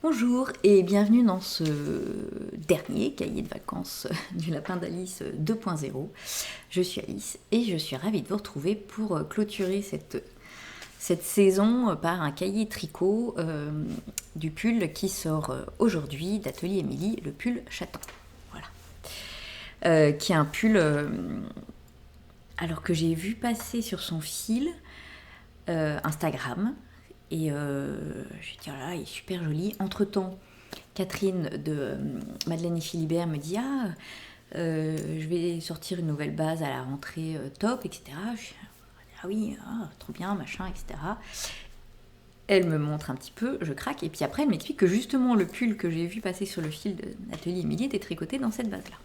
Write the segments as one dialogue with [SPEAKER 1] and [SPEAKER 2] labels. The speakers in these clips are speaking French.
[SPEAKER 1] Bonjour et bienvenue dans ce dernier cahier de vacances du Lapin d'Alice 2.0. Je suis Alice et je suis ravie de vous retrouver pour clôturer cette saison par un cahier tricot du pull qui sort aujourd'hui d'Atelier Émilie, le pull chaton. Voilà. Qui est un pull alors que j'ai vu passer sur son fil Instagram. Et je dis, oh là, il est super joli. Entre-temps, Catherine de Madeleine et Philibert me dit, je vais sortir une nouvelle base à la rentrée top, etc. Je dis, ah oui, trop bien, machin, etc. Elle me montre un petit peu, je craque. Et puis après, elle m'explique que justement, le pull que j'ai vu passer sur le fil de l'atelier Émilie était tricoté dans cette base-là.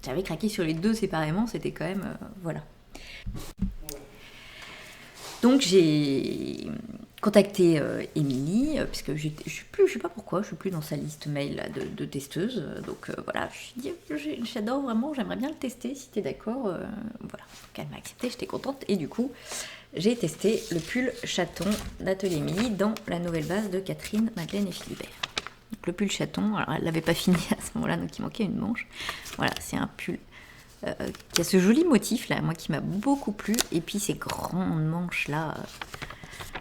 [SPEAKER 1] J'avais craqué sur les deux séparément, c'était quand même... voilà. Donc j'ai contacté Émilie, puisque je sais pas pourquoi, je suis plus dans sa liste mail là, de testeuse. Donc voilà, je lui ai dit, j'adore vraiment, j'aimerais bien le tester, si t'es d'accord. Voilà, donc elle m'a accepté, j'étais contente. Et du coup, j'ai testé le pull chaton d'Atelier Émilie dans la nouvelle base de Catherine, Madeleine et Philibert. Donc le pull chaton, alors elle l'avait pas fini à ce moment-là, donc il manquait une manche. Voilà, c'est un pull qui a ce joli motif là, moi qui m'a beaucoup plu, et puis ces grandes manches là,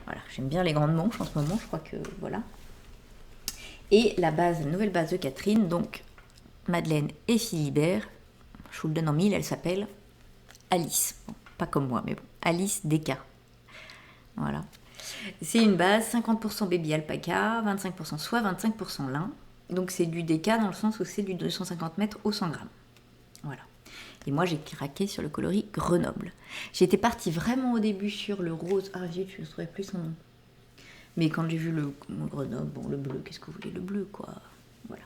[SPEAKER 1] voilà, j'aime bien les grandes manches en ce moment, je crois que voilà. Et la nouvelle base de Catherine, donc Madeleine et Philibert, je vous le donne en mille, elle s'appelle Alice, bon, pas comme moi, mais bon, Alice DK. Voilà. C'est une base 50% baby alpaca, 25% soie, 25% lin. Donc c'est du DK dans le sens où c'est du 250 mètres au 100 grammes. Voilà. Et moi, j'ai craqué sur le coloris Grenoble. J'étais partie vraiment au début sur le rose. Ah, zut, je ne saurais plus son nom. Mais quand j'ai vu le Grenoble, bon, le bleu, qu'est-ce que vous voulez, le bleu, quoi. Voilà.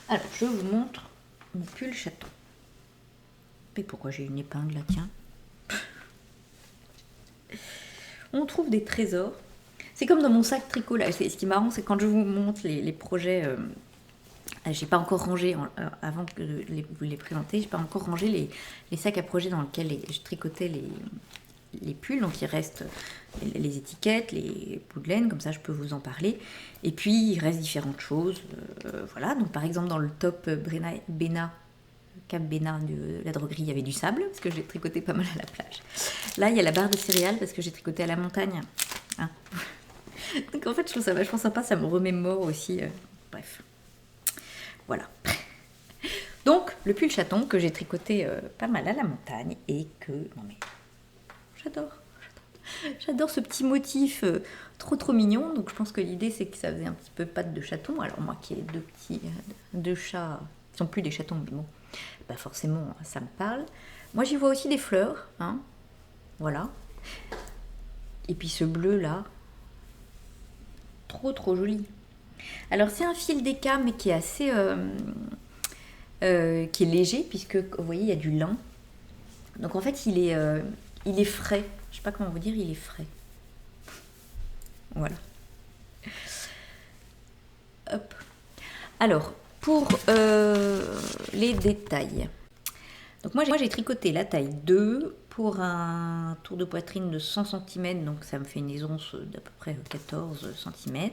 [SPEAKER 1] Alors, je vous montre mon pull chaton. Mais pourquoi j'ai une épingle là, tiens. On trouve des trésors. C'est comme dans mon sac tricot là. Ce qui est marrant, c'est quand je vous montre les projets... j'ai pas encore rangé, avant que vous les présenter, j'ai pas encore rangé les sacs à projet dans lesquels je tricotais les pulls, donc il reste les étiquettes, les bouts de laine, comme ça je peux vous en parler. Et puis il reste différentes choses, voilà. Donc par exemple dans le top Cap Béna de la droguerie, il y avait du sable, parce que j'ai tricoté pas mal à la plage. Là il y a la barre de céréales, parce que j'ai tricoté à la montagne. Hein. Donc en fait je trouve ça vachement sympa, ça me remémore aussi, bref. Voilà. Donc, le pull chaton que j'ai tricoté pas mal à la montagne et que... Non mais, j'adore ce petit motif trop mignon. Donc je pense que l'idée c'est que ça faisait un petit peu patte de chaton. Alors moi qui ai deux chats, qui sont plus des chatons, mais bon, bah forcément ça me parle. Moi j'y vois aussi des fleurs, hein. Voilà. Et puis ce bleu là, trop joli. Alors c'est un fil d'éca mais qui est assez... qui est léger, puisque vous voyez il y a du lin, donc en fait il est frais, je sais pas comment vous dire, il est frais, voilà. Hop. Alors pour les détails, donc moi j'ai tricoté la taille 2 pour un tour de poitrine de 100 cm, donc ça me fait une aisance d'à peu près 14 cm.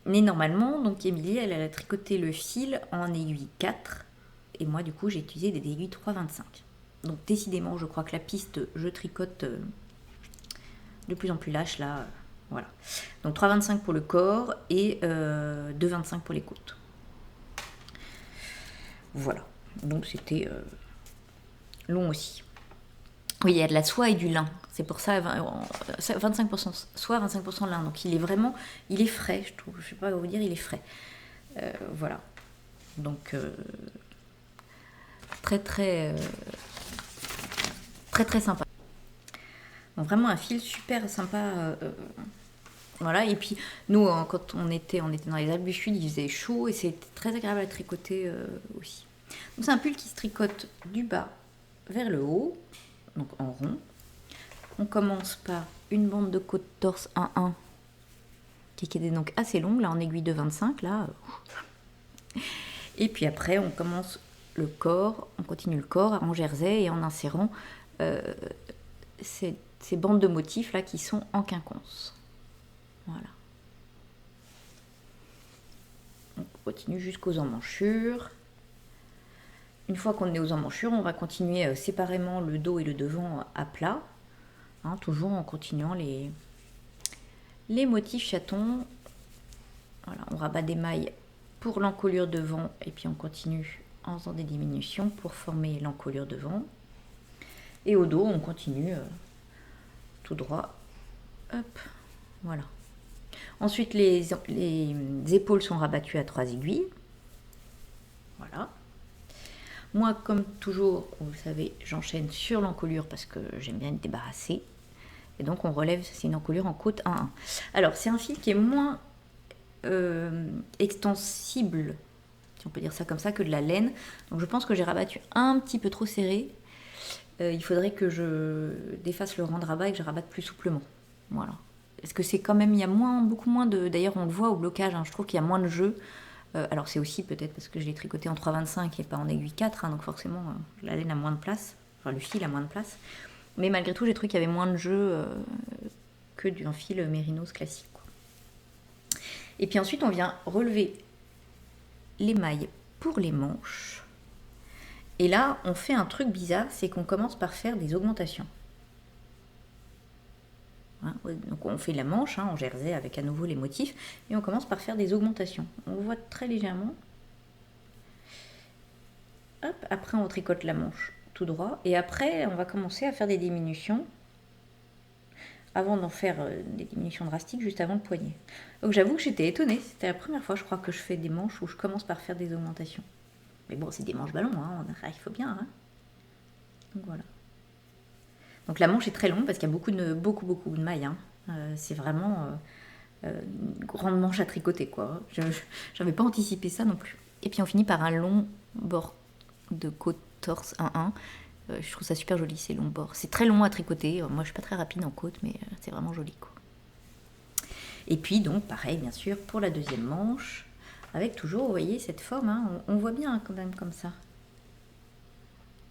[SPEAKER 1] Mais normalement, donc Émilie, elle a tricoté le fil en aiguille 4, et moi du coup j'ai utilisé des aiguilles 3,25. Donc décidément, je crois que la piste, je tricote de plus en plus lâche là, voilà. Donc 3,25 pour le corps et 2,25 pour les côtes. Voilà, donc c'était long aussi. Oui, il y a de la soie et du lin. C'est pour ça 25% soie, 25% lin. Donc il est frais, je trouve. Je sais pas vous dire, il est frais. Voilà. Donc très sympa. Donc, vraiment un fil super sympa. Voilà. Et puis nous, quand on était dans les Alpes du Sud, il faisait chaud et c'était très agréable à tricoter aussi. Donc c'est un pull qui se tricote du bas vers le haut, donc en rond. On commence par une bande de côte torse 1-1 qui était donc assez longue, là en aiguille de 25, là. Et puis après, on commence le corps, on continue le corps en jersey et en insérant ces bandes de motifs là qui sont en quinconce. Voilà. continue jusqu'aux emmanchures. Une fois qu'on est aux emmanchures, on va continuer séparément le dos et le devant à plat, hein, toujours en continuant les motifs chatons. Voilà, on rabat des mailles pour l'encolure devant et puis on continue en faisant des diminutions pour former l'encolure devant. Et au dos, on continue tout droit. Hop, voilà. Ensuite, les épaules sont rabattues à 3 aiguilles. Voilà. Moi, comme toujours, vous le savez, j'enchaîne sur l'encolure parce que j'aime bien être débarrassée. Et donc, on relève, c'est une encolure en côte 1-1. Alors, c'est un fil qui est moins extensible, si on peut dire ça comme ça, que de la laine. Donc, je pense que j'ai rabattu un petit peu trop serré. Il faudrait que je défasse le rang de rabat et que je rabatte plus souplement. Voilà. Parce que c'est quand même, il y a beaucoup moins de... D'ailleurs, on le voit au blocage, hein, je trouve qu'il y a moins de jeu. Alors, c'est aussi peut-être parce que je l'ai tricoté en 3,25 et pas en aiguille 4, hein, donc forcément, la laine a moins de place. Enfin, le fil a moins de place. Mais malgré tout, j'ai trouvé qu'il y avait moins de jeu que d'un fil mérinos classique, quoi. Et puis ensuite, on vient relever les mailles pour les manches. Et là, on fait un truc bizarre, c'est qu'on commence par faire des augmentations. Hein, donc on fait la manche, hein, en jersey avec à nouveau les motifs, et on commence par faire des augmentations. On voit très légèrement. Hop, après on tricote la manche tout droit, et après on va commencer à faire des diminutions, avant d'en faire des diminutions drastiques juste avant le poignet. Donc j'avoue que j'étais étonnée, c'était la première fois je crois que je fais des manches où je commence par faire des augmentations. Mais bon, c'est des manches ballons, hein, il faut bien. Hein. Donc voilà. Donc la manche est très longue parce qu'il y a beaucoup de mailles. Hein. C'est vraiment une grande manche à tricoter, quoi. Je n'avais pas anticipé ça non plus. Et puis on finit par un long bord de côte torse 1-1. Je trouve ça super joli, ces longs bords. C'est très long à tricoter. Moi, je suis pas très rapide en côte, mais c'est vraiment joli, quoi. Et puis donc, pareil, bien sûr, pour la deuxième manche, avec toujours, vous voyez, cette forme, hein, on voit bien quand même comme ça.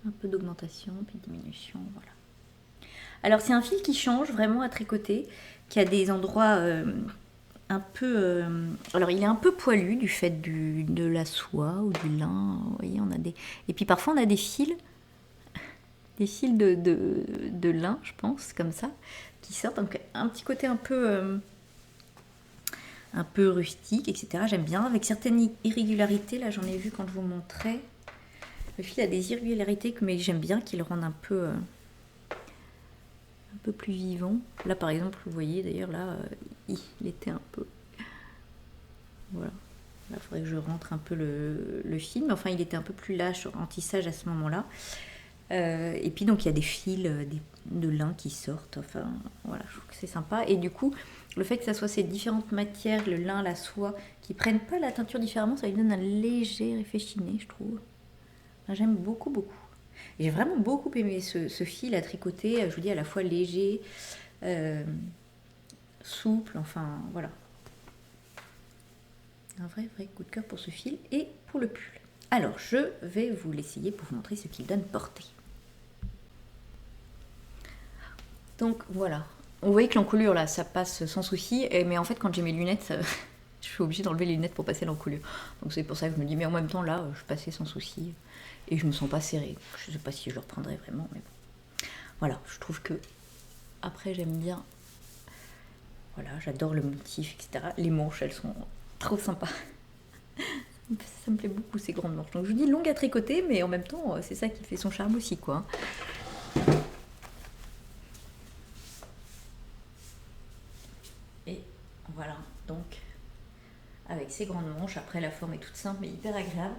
[SPEAKER 1] Un peu d'augmentation, puis diminution, voilà. Alors, c'est un fil qui change vraiment à tricoter, qui a des endroits un peu... alors, il est un peu poilu du fait de la soie ou du lin. Vous voyez, on a des... Et puis, parfois, on a des fils de lin, je pense, comme ça, qui sortent. Donc, un petit côté un peu rustique, etc. J'aime bien, avec certaines irrégularités. Là, j'en ai vu quand je vous montrais. Le fil a des irrégularités, mais j'aime bien qu'il le rende un peu plus vivant. Là, par exemple, vous voyez, d'ailleurs, là, il était un peu... Voilà. Là, il faudrait que je rentre un peu le fil. Mais enfin, il était un peu plus lâche en tissage à ce moment-là. Et puis, donc, il y a des fils de lin qui sortent. Enfin, voilà, je trouve que c'est sympa. Et du coup, le fait que ça soit ces différentes matières, le lin, la soie, qui prennent pas la teinture différemment, ça lui donne un léger effet chiné, je trouve. Enfin, j'aime beaucoup, beaucoup. J'ai vraiment beaucoup aimé ce fil à tricoter, je vous dis, à la fois léger, souple, enfin, voilà. Un vrai coup de cœur pour ce fil et pour le pull. Alors, je vais vous l'essayer pour vous montrer ce qu'il donne portée. Donc, voilà. Vous voyez que l'encolure, là, ça passe sans souci, mais en fait, quand j'ai mes lunettes, je suis obligée d'enlever les lunettes pour passer l'encolure. Donc, c'est pour ça que je me dis, mais en même temps, là, je passais sans souci. Et je me sens pas serrée. Je sais pas si je le reprendrai vraiment, mais bon. Voilà, je trouve que après j'aime bien. Voilà, j'adore le motif, etc. Les manches, elles sont trop sympas. Ça me plaît beaucoup ces grandes manches. Donc je vous dis longue à tricoter, mais en même temps, c'est ça qui fait son charme aussi, quoi. Et voilà, donc avec ces grandes manches, après la forme est toute simple mais hyper agréable.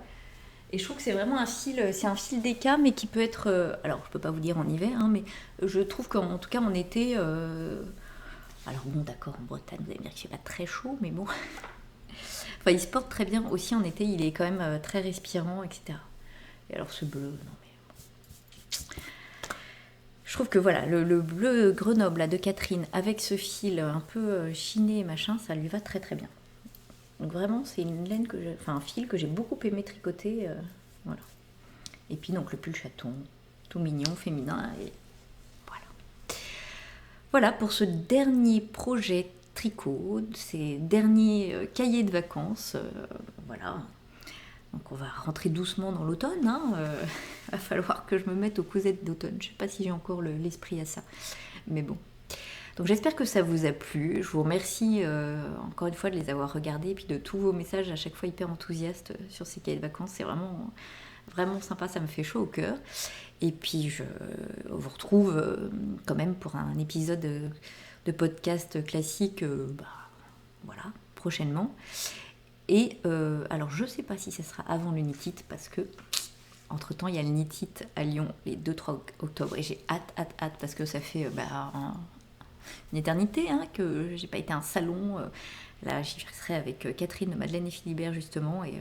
[SPEAKER 1] Et je trouve que c'est vraiment un fil déca, mais qui peut être... alors, je peux pas vous dire en hiver, hein, mais je trouve qu'en tout cas, en été... alors bon, d'accord, en Bretagne, vous allez me dire qu'il fait pas très chaud, mais bon... enfin, il se porte très bien. Aussi, en été, il est quand même très respirant, etc. Et alors, ce bleu, non mais... Je trouve que voilà, le bleu Grenoble, là, de Catherine, avec ce fil un peu chiné, machin, ça lui va très très bien. Donc vraiment, c'est une laine un fil que j'ai beaucoup aimé tricoter, voilà. Et puis donc le pull chaton, tout mignon, féminin, et voilà. Voilà pour ce dernier projet tricot, ces derniers cahiers de vacances. Voilà. Donc on va rentrer doucement dans l'automne. Va falloir que je me mette aux causettes d'automne. Je ne sais pas si j'ai encore l'esprit à ça. Mais bon. Donc j'espère que ça vous a plu. Je vous remercie encore une fois de les avoir regardés et puis de tous vos messages à chaque fois hyper enthousiastes sur ces cahiers de vacances. C'est vraiment, vraiment sympa, ça me fait chaud au cœur. Et puis je vous retrouve quand même pour un épisode de podcast classique voilà, prochainement. Et alors je ne sais pas si ça sera avant le NITIT parce que entre temps il y a le NITIT à Lyon les 2-3 octobre et j'ai hâte parce que ça fait une éternité que j'ai pas été à un salon. Là j'y serai avec Catherine, Madeleine et Philibert justement et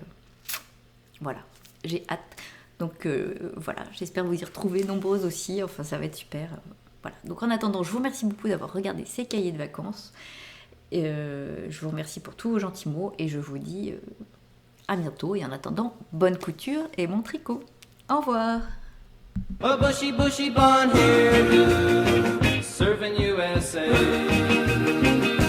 [SPEAKER 1] voilà, j'ai hâte. Donc voilà, j'espère vous y retrouver nombreuses aussi, enfin ça va être super. Voilà. Donc en attendant, je vous remercie beaucoup d'avoir regardé ces cahiers de vacances. Je vous remercie pour tous vos gentils mots et je vous dis à bientôt. Et en attendant, bonne couture et bon tricot. Au revoir. A bushy, bushy blonde hairdo.